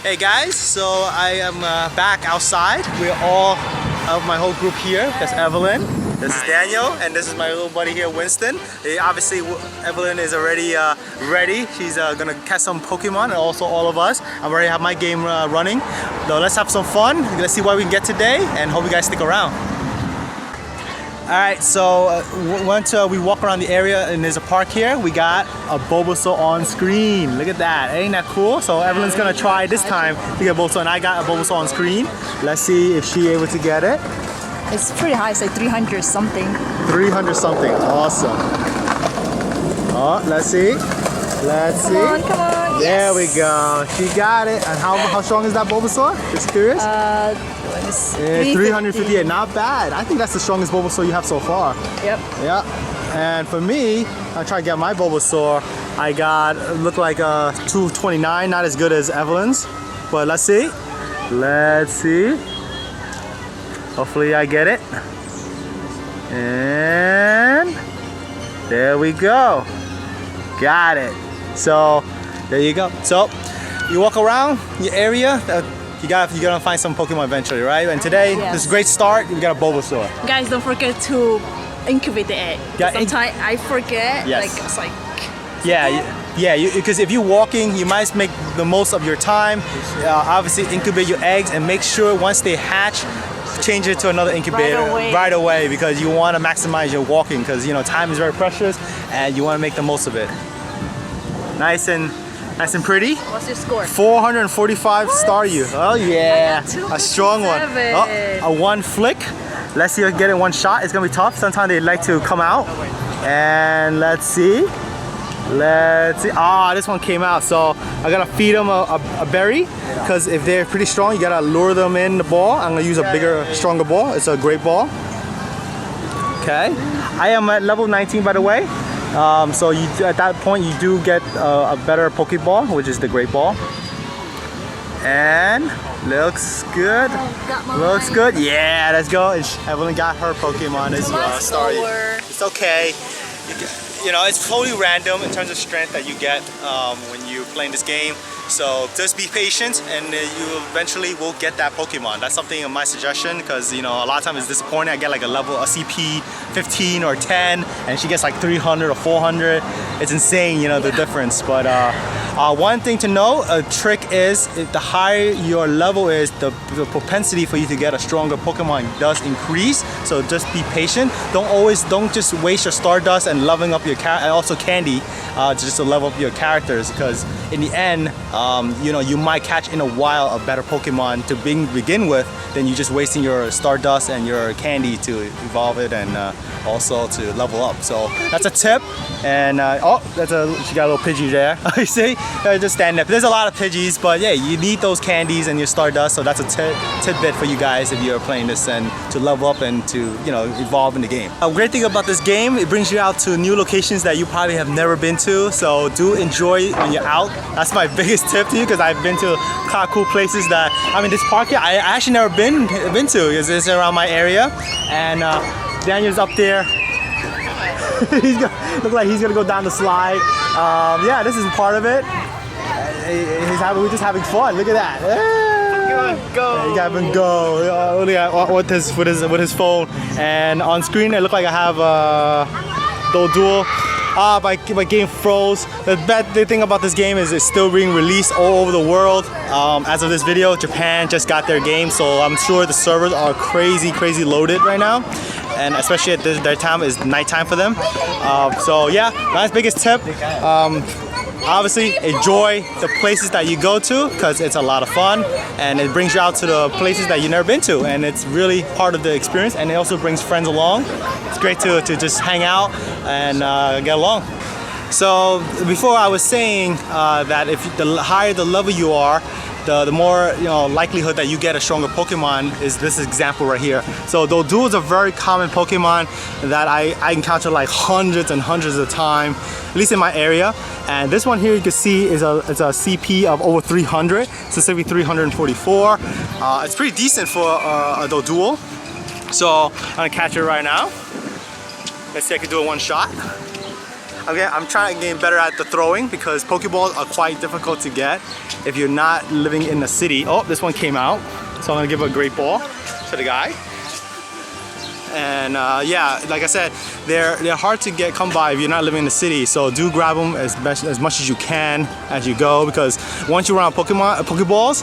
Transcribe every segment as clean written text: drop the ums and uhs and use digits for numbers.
Hey guys, so I am back outside. We're all of my whole group here. That's Evelyn, this is Daniel, and this is my little buddy here, Winston. Obviously, Evelyn is already ready. She's gonna catch some Pokemon, and also all of us. I already have my game running. So let's have some fun. Let's see what we can get today, and hope you guys stick around. Alright, so once we walk around the area and there's a park here, we got a Bulbasaur on screen. Look at that, ain't that cool? So Evelyn's gonna try this time to get Bulbasaur, and I got a Bulbasaur on screen. Let's see if she's able to get it. It's pretty high, it's like 300 something. 300 something, awesome. Oh, let's see. Let's see. Come on, There yes. we go. She got it. And how strong is that Bulbasaur? Just curious. 358, not bad. I think that's the strongest Bulbasaur you have so far. Yep. Yeah. And for me, I try to get my Bulbasaur. I got look like a 229, not as good as Evelyn's, but let's see. Let's see. Hopefully I get it. And there we go. Got it. So there you go. So you walk around your area. You're gonna find some Pokemon eventually, right? And today, this is a great start. We got a Bulbasaur. Guys, don't forget to incubate the egg. Sometimes I forget. Yes. Like it's like. Yeah. Because if you're walking, you might make the most of your time. Obviously, incubate your eggs and make sure once they hatch, change it to another incubator right away because you want to maximize your walking because time is very precious and you want to make the most of it. Nice and pretty. What's your score? 445 star you. Oh yeah, a strong one. Oh, a one flick. Let's see if I get it one shot. It's gonna be tough. Sometimes they like to come out. And let's see. Ah, this one came out. So I gotta feed them a berry because if they're pretty strong, you gotta lure them in the ball. I'm gonna use a bigger, stronger ball. It's a great ball. Okay. I am at level 19 by the way. So at that point you do get a better Pokeball, which is the Great Ball. And looks good. Looks good. Yeah, let's go. And Evelyn got her Pokemon as well. Sorry. It's okay. It's totally random in terms of strength that you get when you're playing this game. So just be patient and you eventually will get that Pokemon. That's something in my suggestion because a lot of times it's disappointing. I get like a CP 15 or 10 and she gets like 300 or 400. It's insane, the difference. But one thing to know, a trick is the higher your level is, the propensity for you to get a stronger Pokemon does increase. So just be patient. Don't just waste your Stardust and leveling up your and also candy just to level up your characters because in the end, you might catch in a while a better Pokemon to begin with than you just wasting your Stardust and your candy to evolve it and also to level up. So that's a tip. And she got a little Pidgey there. You see, just stand there. There's a lot of Pidgeys, but yeah, you need those candies and your Stardust. So that's a tidbit for you guys if you're playing this and to level up and to evolve in the game. A great thing about this game, it brings you out to new locations that you probably have never been to. So do enjoy when you're out. That's my biggest tip to you because I've been to kind of cool places that this park here I actually never been to because it's around my area. And Daniel's up there. Look like he's gonna go down the slide. Yeah, this is part of it. We're just having fun. Look at that. Go. You got him go. Look at with his phone. And on screen, it looked like I have Duel. My game froze. The bad thing about this game is it's still being released all over the world. As of this video, Japan just got their game, so I'm sure the servers are crazy loaded right now. And especially at their time is nighttime for them. So yeah, my biggest tip. Obviously, enjoy the places that you go to because it's a lot of fun and it brings you out to the places that you've never been to and it's really part of the experience and it also brings friends along. It's great to just hang out and get along. So before I was saying that if the higher the level you are, the more likelihood that you get a stronger Pokemon is this example right here. So Duel is a very common Pokemon that I encounter like hundreds and hundreds of times, at least in my area. And this one here you can see is a CP of over 300, specifically 344. It's pretty decent for a Duel. So I'm gonna catch it right now. Let's see if I can do it one shot. Okay, I'm trying to get better at the throwing because Pokeballs are quite difficult to get. if you're not living in the city. Oh, this one came out. So I'm gonna give a great ball to the guy. And yeah, like I said, they're hard to come by if you're not living in the city. So do grab them as much as you can as you go, because once you run out of Pokeballs,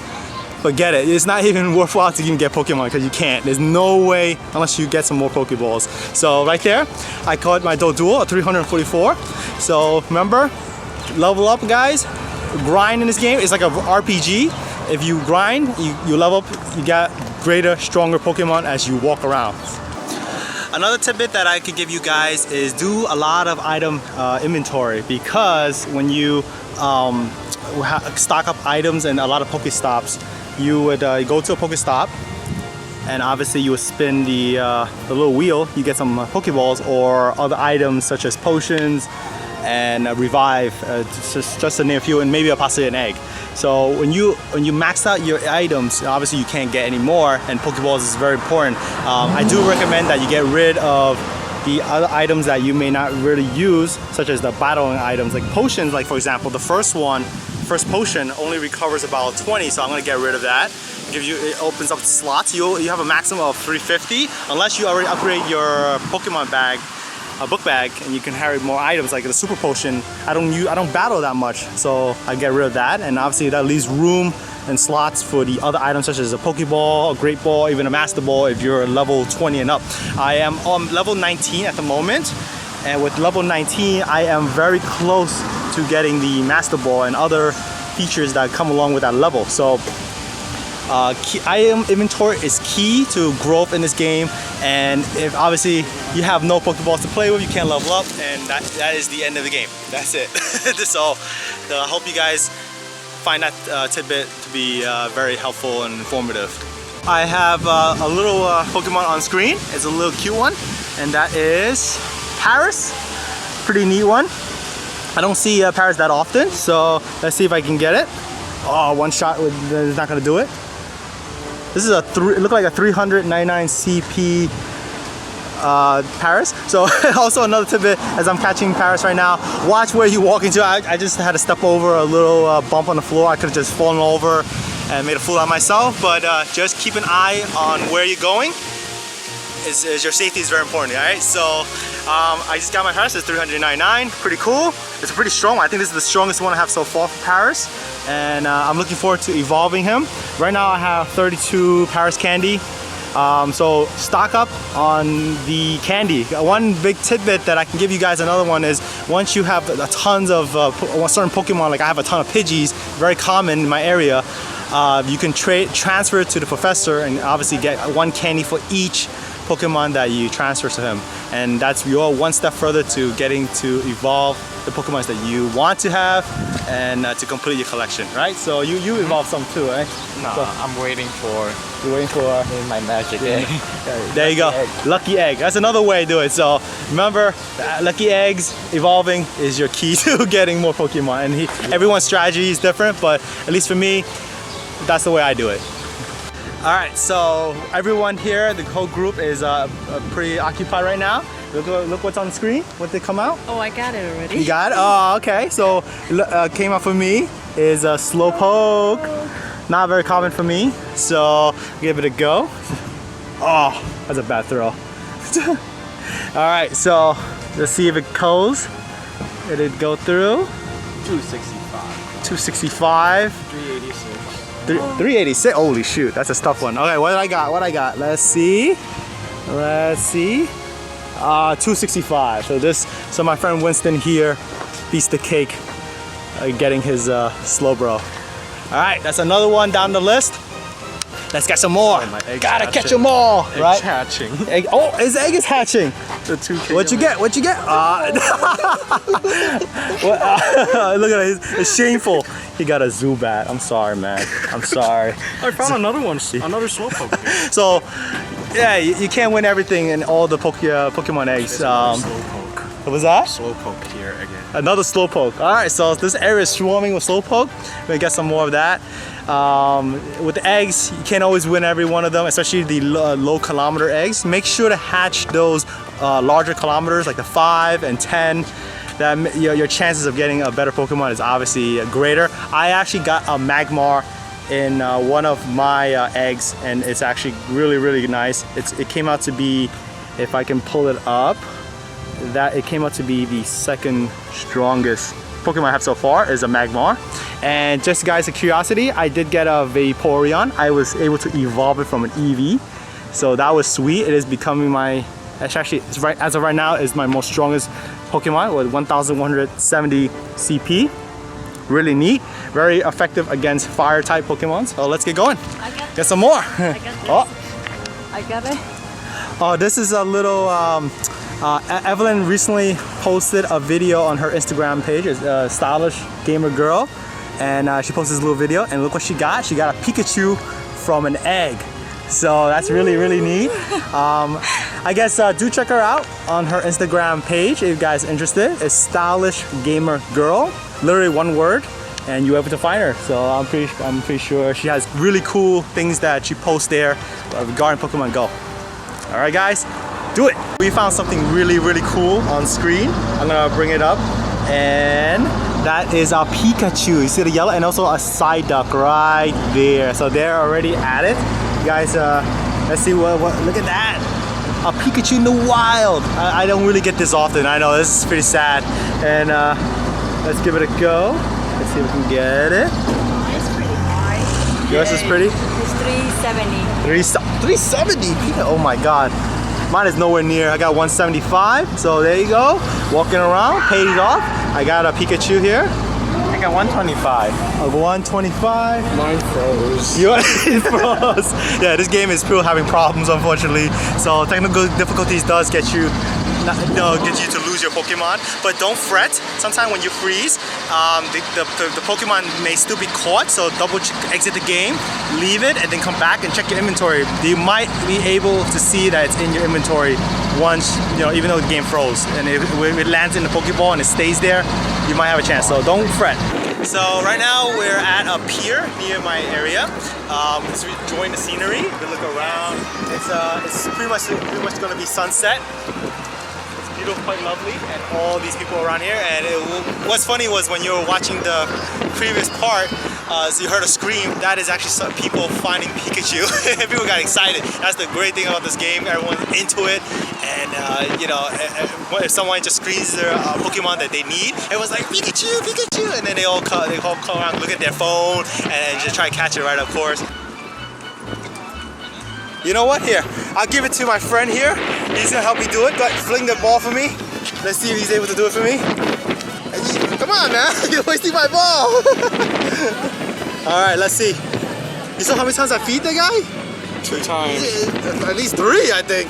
forget it. It's not even worthwhile to even get Pokemon because you can't. There's no way unless you get some more Pokeballs. So right there, I caught my Doduo, a 344. So remember, level up, guys. Grind in this game is like a RPG. If you grind, you level up, you get greater, stronger Pokemon as you walk around. Another tidbit that I could give you guys is do a lot of item inventory, because when you stock up items and a lot of Pokestops, you would go to a Pokestop and obviously you would spin the little wheel, you get some Pokeballs or other items such as potions and revive, just to name a few, and maybe possibly an egg. So when you max out your items, obviously you can't get any more, and Pokeballs is very important. I do recommend that you get rid of the other items that you may not really use, such as the battling items, like potions. Like for example, the first potion only recovers about 20, so I'm gonna get rid of that. It opens up slots. You have a maximum of 350, unless you already upgrade your Pokemon bag, a book bag, and you can carry more items like the super potion. I don't battle that much, so I get rid of that, and obviously that leaves room and slots for the other items such as a Pokeball, a Great Ball, even a Master Ball if you're level 20 and up. I am on level 19 at the moment, and with level 19 I am very close to getting the Master Ball and other features that come along with that level. So item inventory is key to growth in this game, and if obviously you have no Pokeballs to play with, you can't level up, and that is the end of the game. That's it. So I hope you guys find that tidbit to be very helpful and informative. I have a little Pokemon on screen. It's a little cute one, and that is Paris. Pretty neat one. I don't see Paris that often, so let's see if I can get it. Oh, one shot is not gonna do it. This is it looked like a 399 CP Paris. So also another tidbit, as I'm catching Paris right now, watch where you walk into. I just had to step over a little bump on the floor. I could have just fallen over and made a fool out of myself, but just keep an eye on where you're going. Your safety is very important, all right? So I just got my Paris. It's 399, pretty cool. It's a pretty strong one. I think this is the strongest one I have so far for Paris, and I'm looking forward to evolving him. Right now I have 32 Paris candy, so stock up on the candy. One big tidbit that I can give you guys, another one, is once you have tons of certain Pokemon, like I have a ton of Pidgeys, very common in my area, you can transfer it to the professor and obviously get one candy for each Pokemon that you transfer to him, and that's your one step further to getting to evolve the Pokemons that you want to have and to complete your collection, right? So you evolve some too, right? No, so, I'm waiting for. You're waiting for my magic egg. There you go, lucky egg. That's another way to do it. So remember, lucky eggs evolving is your key to getting more Pokemon, and everyone's strategy is different, but at least for me, that's the way I do it. Alright, so everyone here, the whole group is pretty occupied right now. Look what's on the screen. What did come out? Oh, I got it already. You got it? Oh, okay. So came out for me is a Slowpoke. Not very common for me, so give it a go. Oh, that's a bad throw. Alright, so let's see if it goes. Did it go through? 265. 265. 386. 386. Holy shoot, that's a tough one. Okay, what I got? Let's see. 265. So my friend Winston here beats the cake getting his Slowbro. All right, that's another one down the list. Let's get some more. Gotta catch them all, right? Egg hatching. Oh, his egg is hatching. The 2K. What you get? What you get? Look at it. It's shameful. He got a Zubat. I'm sorry, man. I'm sorry. I found another one. Another Slowpoke. So, yeah, you can't win everything in all the Pokemon eggs. Slowpoke. What was that? Slowpoke here again. Another Slowpoke. All right, so this area is swarming with Slowpoke. We're gonna get some more of that. With the eggs, you can't always win every one of them, especially the low kilometer eggs. Make sure to hatch those larger kilometers, like the 5 and 10. that your chances of getting a better Pokemon is obviously greater. I actually got a Magmar in one of my eggs, and it's actually really nice. It came out to be, if I can pull it up, that it came out to be the second strongest Pokemon I have so far is a Magmar. And just guys, a curiosity, I did get a Vaporeon. I was able to evolve it from an EV, so that was sweet. It is becoming my, actually it's right, as of right now, is my most strongest Pokemon with 1170 CP. Really neat, very effective against fire type Pokemon. So let's get going. Get some more. I got this. Oh. I got it. Oh, this is a little, Evelyn recently posted a video on her Instagram page. It's a stylish gamer girl. And she posted this little video, and look what she got. She got a Pikachu from an egg. So that's really neat. I guess do check her out on her Instagram page if you guys are interested. It's stylish gamer girl, literally one word, and you're able to find her. So I'm pretty sure she has really cool things that she posts there regarding Pokemon Go. All right, guys, do it. We found something really cool on screen. I'm gonna bring it up, and that is our Pikachu. You see the yellow, and also a Psyduck right there. So they're already at it. You guys, let's see what, look at that. A Pikachu in the wild. I don't really get this often. I know, this is pretty sad. And let's give it a go. Let's see if we can get it. It's pretty high. Yours is pretty? It's 370. 370? Oh my God. Mine is nowhere near. I got 175. So there you go. Walking around, paid it off. I got a Pikachu here. I got 125. 125. Mine froze. It froze. Yeah, this game is still having problems, unfortunately. So technical difficulties does get you to lose your Pokemon, but don't fret. Sometimes when you freeze, the Pokemon may still be caught, so exit the game, leave it, and then come back and check your inventory. You might be able to see that it's in your inventory once, even though the game froze. And if it lands in the Pokeball and it stays there, you might have a chance, so don't fret. So right now we're at a pier near my area. Let's enjoy the scenery. We look around. It's pretty much going to be sunset. Beautiful, quite lovely, and all these people around here. And what's funny was when you were watching the previous part, so you heard a scream. That is actually some people finding Pikachu. People got excited. That's the great thing about this game. Everyone's into it, and if someone just screams their Pokemon that they need, everyone's like Pikachu, and then they all come around, look at their phone, and just try to catch it right, of course. You know what? Here, I'll give it to my friend here. He's gonna help me do it. Go ahead, fling the ball for me. Let's see if he's able to do it for me. Come on, man. You're wasting my ball. All right, let's see. You saw how many times I feed the guy? 2 times. At least 3, I think.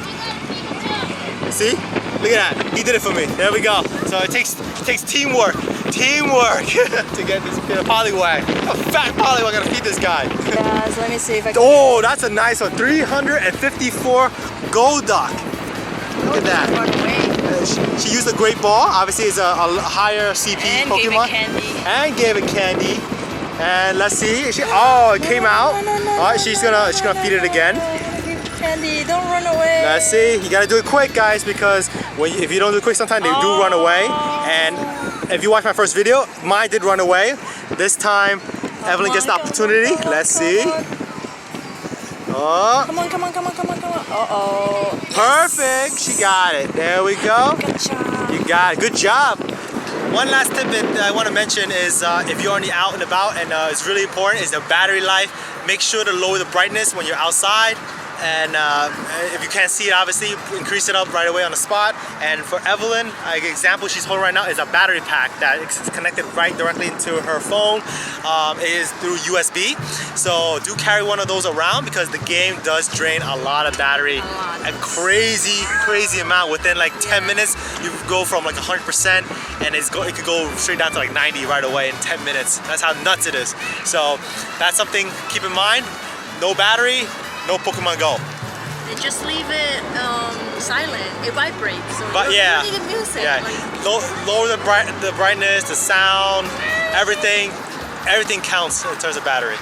See? Look at that. He did it for me. There we go. So it takes teamwork to get this Poliwag. A fat Poliwag. I gotta feed this guy. Yeah, so let me see if I can. Oh, that's a nice one. 354 Golduck. Look at that. She used a great ball. Obviously, it's a higher CP and Pokemon. Gave it candy. And let's see. It came out. All right, she's gonna feed it again. Candy, don't run away. Let's see. You gotta do it quick, guys, because if you don't do it quick, sometimes they do run away. And if you watch my first video, mine did run away. This time, Evelyn gets the opportunity. Let's see. Oh. Come on. Uh-oh. Perfect. She got it. There we go. Good job. You got it. Good job. One last tidbit that I want to mention is if you're only out and about, and it's really important, is the battery life. Make sure to lower the brightness when you're outside. And if you can't see it, obviously, increase it up right away on the spot. And for Evelyn, an example she's holding right now is a battery pack that is connected right directly into her phone. It is through USB. So do carry one of those around, because the game does drain a lot of battery. A crazy amount. Within like 10 minutes, you go from like 100%, and it could go straight down to like 90 right away in 10 minutes. That's how nuts it is. So that's something to keep in mind. No battery, no Pokemon Go. They just leave it silent. It vibrates. So But you yeah, don't need the music. yeah. Like, Lower the brightness, the sound, everything counts in terms of battery.